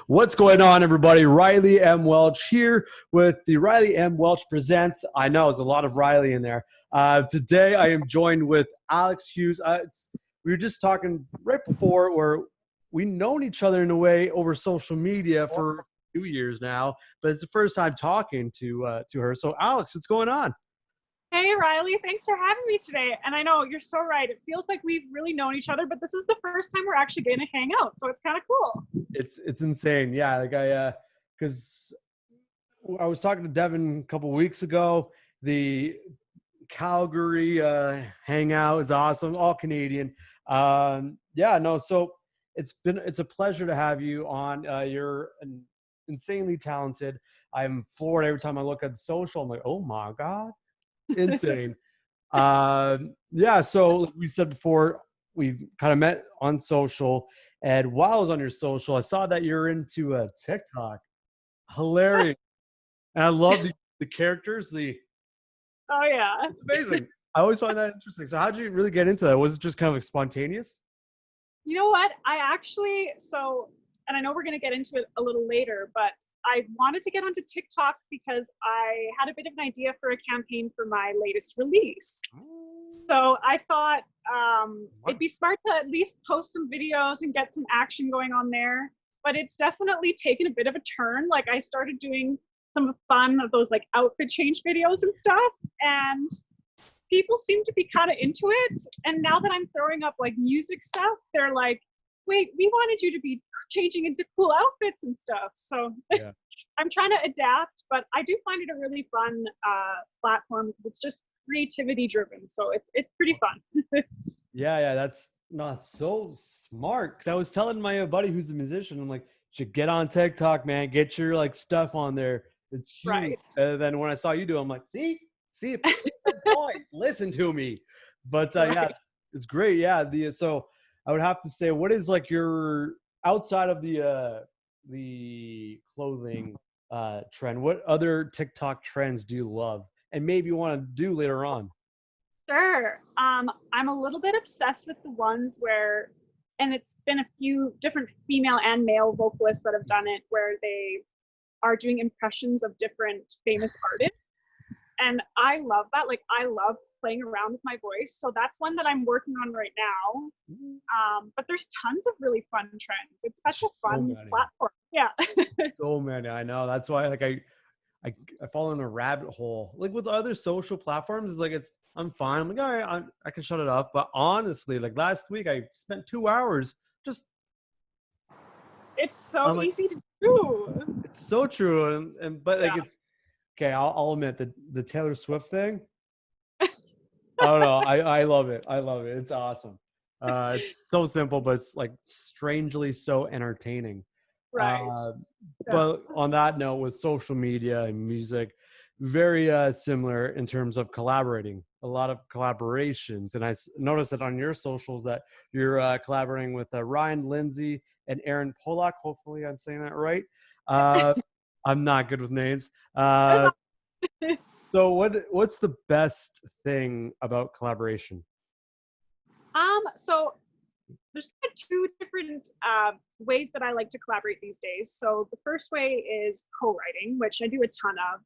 What's going on, everybody? Riley M. Welch here with the Riley M. Welch Presents. I know there's a lot of Riley in there. Today, I am joined with Alex Hughes. We were just talking right before where we've known each other in a way over social media for a few years now, but it's the first time talking to her. So, Alex, what's going on? Hey, Riley, thanks for having me today. And I know you're so right. It feels like we've really known each other, but this is the first time we're actually going to hang out. So it's kind of cool. It's insane. Yeah, because I was talking to Devin a couple weeks ago. The Calgary hangout is awesome, all Canadian. So it's a pleasure to have you on. You're insanely talented. I'm floored every time I look at social. I'm like, oh my god, insane. So like we said before, we kind of met on social, and while I was on your social, I saw that you're into TikTok. Hilarious. And I love the characters. Oh, yeah. It's amazing. I always find that interesting. So how did you really get into that? Was it just kind of like spontaneous? You know what? And I know we're going to get into it a little later, but I wanted to get onto TikTok because I had a bit of an idea for a campaign for my latest release. So I thought it'd be smart to at least post some videos and get some action going on there. But it's definitely taken a bit of a turn. Like I started doing some fun of those like outfit change videos and stuff. And people seem to be kind of into it. And now that I'm throwing up like music stuff, they're like, wait, we wanted you to be changing into cool outfits and stuff. So yeah. I'm trying to adapt, but I do find it a really fun platform because it's just creativity driven. So it's pretty fun. Yeah, that's not so smart. Because I was telling my buddy who's a musician, I'm like, you should get on TikTok, man. Get your like stuff on there. It's huge. Right. And then when I saw you do it, I'm like, see, point. Listen to me. But right. Yeah, it's great. Yeah. So I would have to say, what is like your outside of the clothing trend? What other TikTok trends do you love, and maybe you want to do later on? Sure. I'm a little bit obsessed with the ones where, and it's been a few different female and male vocalists that have done it, where they are doing impressions of different famous artists. And I love that. Like, I love playing around with my voice. So that's one that I'm working on right now. But there's tons of really fun trends. It's such a fun platform. Yeah. So many. I know. That's why like I fall in a rabbit hole. Like with other social platforms, it's like I'm fine. I'm like, all right, I can shut it off. But honestly, like last week I spent 2 hours just it's so easy to do. It's so true. But like it's okay, I'll admit the Taylor Swift thing. I don't know. I love it. I love it. It's awesome. It's so simple, but it's like strangely so entertaining. Right. But on that note, with social media and music, very similar in terms of collaborating. A lot of collaborations, and I noticed that on your socials that you're collaborating with Ryan Lindsay and Aaron Polak. Hopefully, I'm saying that right. I'm not good with names. So what's the best thing about collaboration? So there's kind of two different ways that I like to collaborate these days. So the first way is co-writing, which I do a ton of.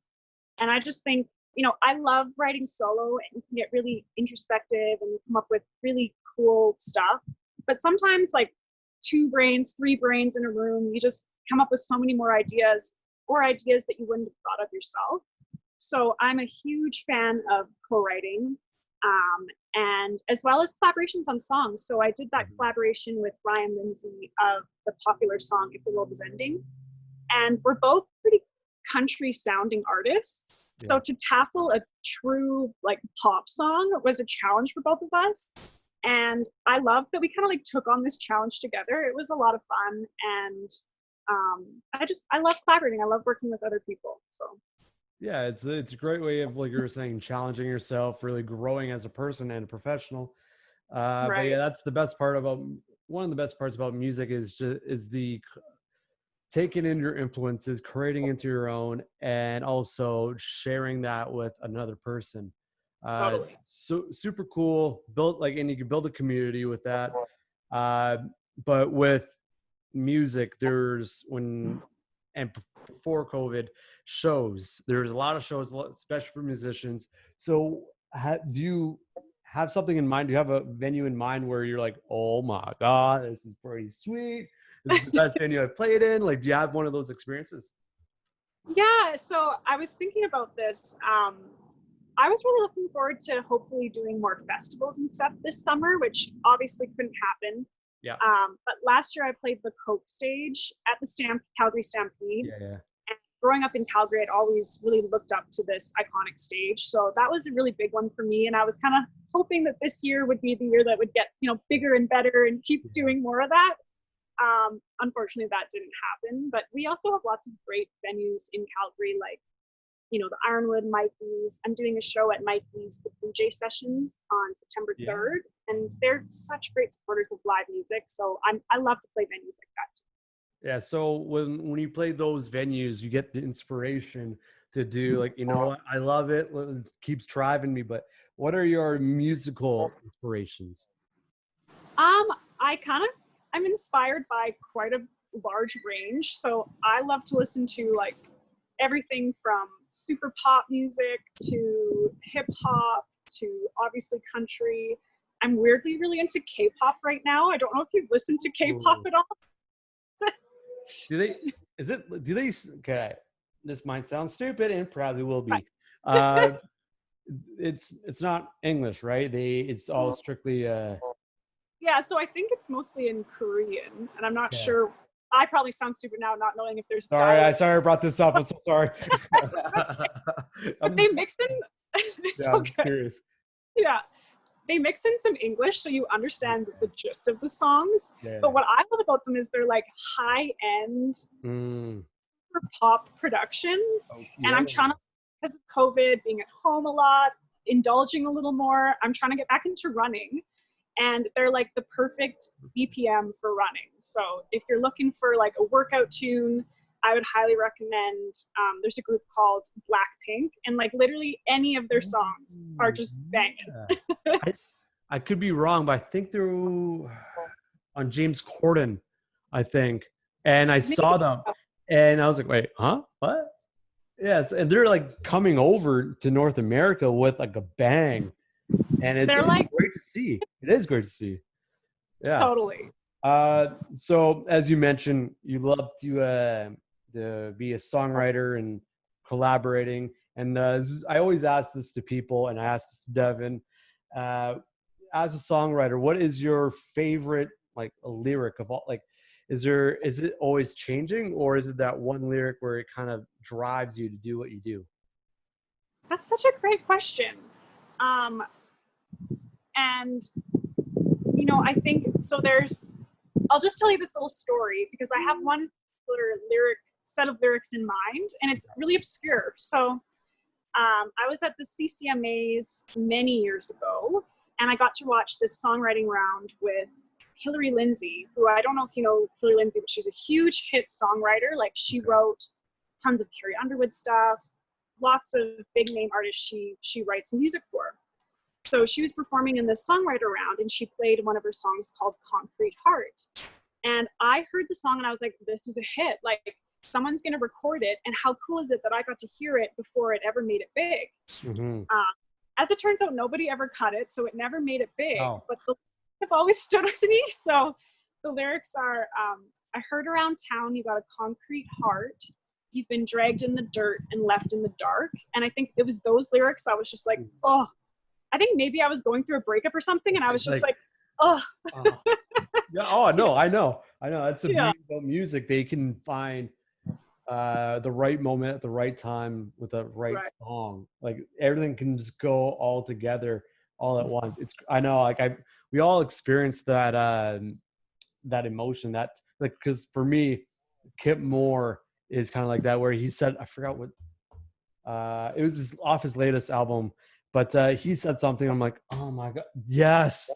And I just think, I love writing solo, and you can get really introspective and come up with really cool stuff. But sometimes like 2 brains, 3 brains in a room, you just come up with so many more ideas, or ideas that you wouldn't have thought of yourself. So I'm a huge fan of co-writing, and as well as collaborations on songs. So I did that collaboration with Ryan Lindsay of the popular song If the World Was Ending. And we're both pretty country sounding artists. Yeah. So to tackle a true like pop song was a challenge for both of us. And I love that we kind of like took on this challenge together. It was a lot of fun. And I love collaborating. I love working with other people. So yeah, it's a great way of, like you were saying, challenging yourself, really growing as a person and a professional. Right. But yeah, that's the best part about one of the best parts about music is the taking in your influences, creating into your own, and also sharing that with another person. Totally. So super cool. And you can build a community with that. But with music, there's when and before COVID shows, there's a lot of shows, especially for musicians. So do you have something in mind? Do you have a venue in mind where you're like, oh my God, this is pretty sweet. This is the best venue I've played in. Like, do you have one of those experiences? Yeah, so I was thinking about this. I was really looking forward to hopefully doing more festivals and stuff this summer, which obviously couldn't happen. Yeah. But last year I played the Coke stage at the Calgary Stampede. Yeah. Yeah. And growing up in Calgary, I'd always really looked up to this iconic stage. So that was a really big one for me. And I was kind of hoping that this year would be the year that would get, bigger and better and keep doing more of that. Unfortunately, that didn't happen. But we also have lots of great venues in Calgary, like the Ironwood, Mikey's. I'm doing a show at Mikey's, the Blue Jay Sessions on September 3rd, and they're such great supporters of live music. So I love to play venues like that too. Yeah. So when you play those venues, you get the inspiration to do like, I love it. It keeps driving me. But what are your musical inspirations? I'm inspired by quite a large range. So I love to listen to like everything from super pop music to hip hop to obviously country. I'm weirdly really into K-pop right now. I don't know if you've listened to K-pop at all. Okay, this might sound stupid and probably will be. Right. It's not English, right? It's all strictly Yeah, so I think it's mostly in Korean, and I'm not sure. I probably sound stupid now, not knowing if there's. Sorry, I brought this up. I'm so sorry. But they mix in. It's I'm okay. just curious. Yeah, they mix in some English, so you understand the gist of the songs. Yeah. But what I love about them is they're like high-end pop productions, and I'm trying to, because of COVID, being at home a lot, indulging a little more. I'm trying to get back into running. And they're like the perfect BPM for running. So if you're looking for like a workout tune, I would highly recommend, there's a group called Blackpink, and like literally any of their songs are just banging. I could be wrong, but I think they're on James Corden, I think. And I saw them and I was like, wait, huh? What? Yeah, and they're like coming over to North America with like a bang. And it's like, great to see. It is great to see. Yeah. Totally. So as you mentioned, you love to be a songwriter and collaborating. And I always ask this to people, and I ask this to Devin. As a songwriter, what is your favorite like a lyric of all? Like, is it always changing, or is it that one lyric where it kind of drives you to do what you do? That's such a great question. And, I think, so I'll just tell you this little story because I have one set of lyrics in mind, and it's really obscure. So I was at the CCMAs many years ago, and I got to watch this songwriting round with Hillary Lindsey, who I don't know if you know Hillary Lindsey, but she's a huge hit songwriter. Like she wrote tons of Carrie Underwood stuff, lots of big name artists she writes music for. So she was performing in this songwriter round, and she played one of her songs called Concrete Heart. And I heard the song and I was like, this is a hit. Like someone's going to record it. And how cool is it that I got to hear it before it ever made it big? Mm-hmm. As it turns out, nobody ever cut it. So it never made it big, but the lyrics have always stood with me. So the lyrics are, I heard around town, you got a concrete heart. You've been dragged in the dirt and left in the dark. And I think it was those lyrics I was just like, oh, I think maybe I was going through a breakup or something, and I was just like oh. Yeah. Oh, no, I know. That's the beauty about music. They can find the right moment at the right time with the right song. Like everything can just go all together all at once. I know, like we all experience that that emotion. That like, because for me, Kip Moore is kind of like that, where he said, I forgot what it was off his latest album. But he said something. I'm like, oh my God, yes,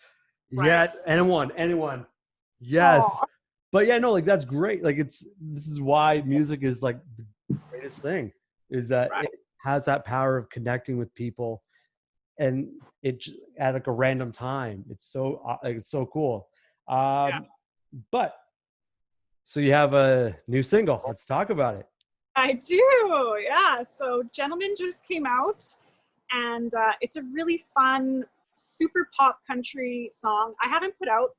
yes, anyone, yes. Aww. But yeah, no, like that's great. Like this is why music is like the greatest thing, is that it has that power of connecting with people, and it at like a random time. It's so cool. But So you have a new single. Let's talk about it. I do, yeah. So Gentleman just came out, and it's a really fun, super pop country song. I haven't put out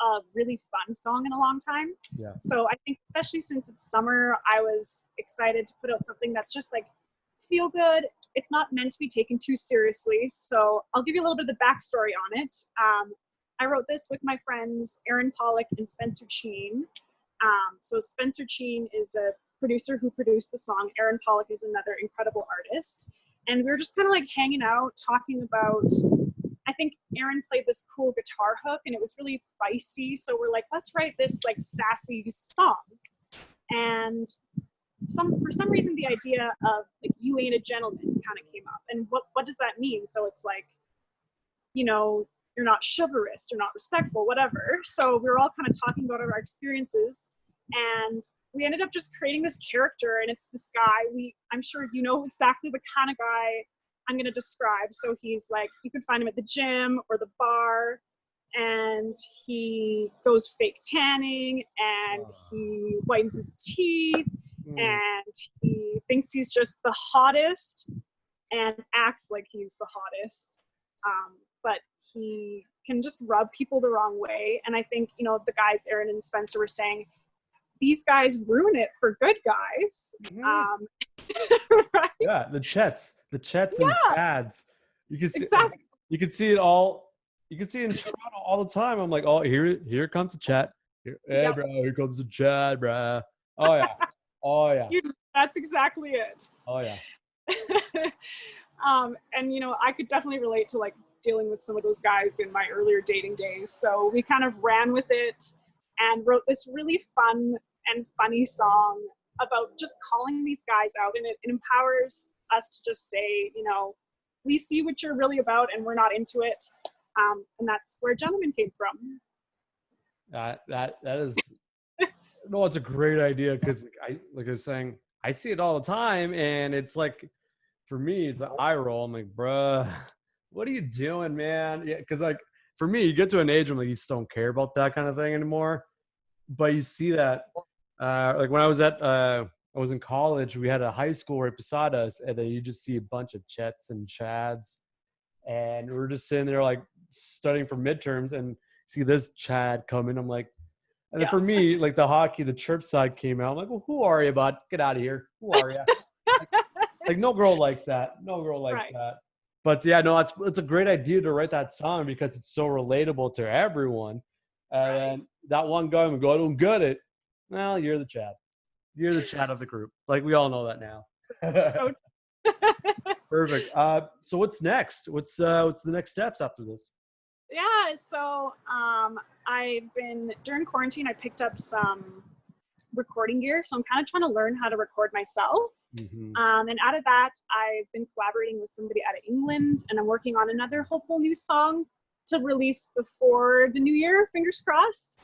a really fun song in a long time. Yeah. So I think, especially since it's summer, I was excited to put out something that's just like feel good. It's not meant to be taken too seriously. So I'll give you a little bit of the backstory on it. I wrote this with my friends Aaron Pollock and Spencer Cheen. So Spencer Cheen is a producer who produced the song. Aaron Pollock is another incredible artist. And we were just kind of like hanging out, talking about, I think Aaron played this cool guitar hook and it was really feisty. So we're like, let's write this like sassy song. And for some reason, the idea of like, you ain't a gentleman kind of came up. And what does that mean? So it's like, you know, you're not chivalrous, you're not respectful, whatever. So we were all kind of talking about our experiences, and we ended up just creating this character. And it's this guy, I'm sure you know exactly the kind of guy I'm going to describe. So he's like, you can find him at the gym or the bar, and he goes fake tanning, and he whitens his teeth, and he thinks he's just the hottest and acts like he's the hottest. But he can just rub people the wrong way. And I think, you know, the guys, Aaron and Spencer, were saying, these guys ruin it for good guys. Right? Yeah, the Chets and the Chads. You can see exactly. You can see it all. You can see it in Toronto all the time. I'm like, oh, here comes the Chet. Hey, bro, here comes the Chad, bro. Oh yeah, oh yeah. That's exactly it. Oh yeah. And you know, I could definitely relate to like dealing with some of those guys in my earlier dating days. So we kind of ran with it and wrote this really fun and funny song about just calling these guys out. And it empowers us to just say, you know, we see what you're really about and we're not into it. And that's where Gentleman came from. That is no, it's a great idea, because like I was saying, I see it all the time, and it's like, for me, it's an eye roll. I'm like, bruh, what are you doing, man? Yeah, because like for me, you get to an age where like you just don't care about that kind of thing anymore. But you see that, like when I was in college, we had a high school right beside us, and then you just see a bunch of Chets and Chads, and we're just sitting there like studying for midterms, and see this Chad coming. I'm like, and then for me, like the church side came out. I'm like, well, who are you, bud? Get out of here. Who are you? like no girl likes that. No girl likes that. But yeah, no, it's a great idea to write that song because it's so relatable to everyone. And that one guy would go, I don't get it. Well, you're the Chad. You're the Chad of the group. Like, we all know that now. Perfect. So what's next? What's the next steps after this? Yeah, so during quarantine, I picked up some recording gear. So I'm kind of trying to learn how to record myself. Mm-hmm. And out of that, I've been collaborating with somebody out of England, and I'm working on another hopeful new song to release before the new year, fingers crossed.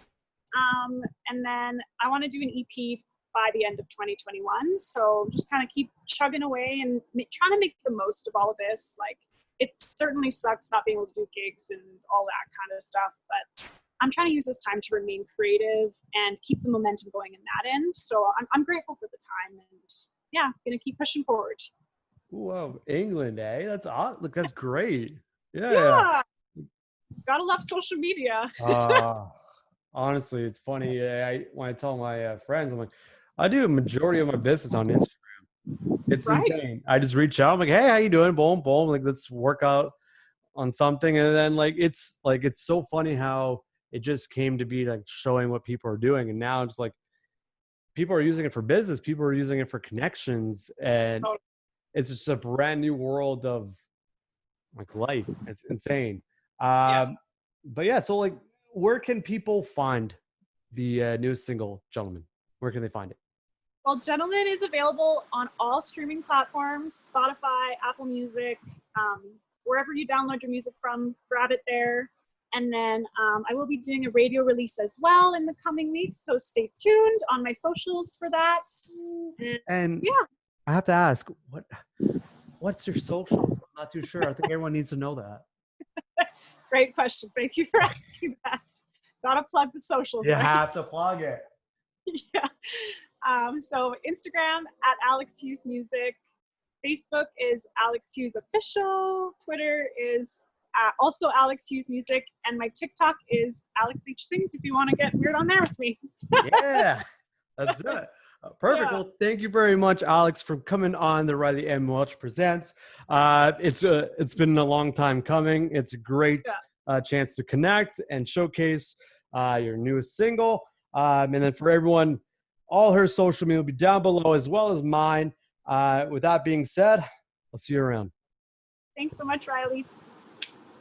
And then I want to do an EP by the end of 2021. So just kind of keep chugging away and trying to make the most of all of this. Like, it certainly sucks not being able to do gigs and all that kind of stuff, but I'm trying to use this time to remain creative and keep the momentum going in that end. So I'm grateful for the time, and yeah, gonna keep pushing forward. Whoa, England, eh? That's awesome. Look, that's great. Yeah. Gotta love social media. Honestly, it's funny. When I tell my friends, I'm like, I do a majority of my business on Instagram. It's insane. I just reach out. I'm like, hey, how you doing? Boom, boom. Like, let's work out on something. And then it's so funny how it just came to be like showing what people are doing. And now it's like, people are using it for business. People are using it for connections. And it's just a brand new world of like life. It's insane. But yeah, so like, where can people find the newest single, Gentleman? Where can they find it? Well, Gentleman is available on all streaming platforms, Spotify, Apple Music, wherever you download your music from, grab it there. And then I will be doing a radio release as well in the coming weeks, so stay tuned on my socials for that. And yeah, I have to ask, what's your socials? I'm not too sure. I think everyone needs to know that. Great question. Thank you for asking that. Gotta plug the socials. You have to plug it. Yeah. So Instagram at Alex Hughes Music. Facebook is Alex Hughes Official. Twitter is also Alex Hughes Music. And my TikTok is Alex H Sings if you want to get weird on there with me. Yeah, let's do it. Perfect. Yeah. Well, thank you very much, Alex, for coming on the Riley M. Welch Presents. It's been a long time coming. It's a great chance to connect and showcase your newest single. And then for everyone, all her social media will be down below as well as mine. With that being said, I'll see you around. Thanks so much, Riley.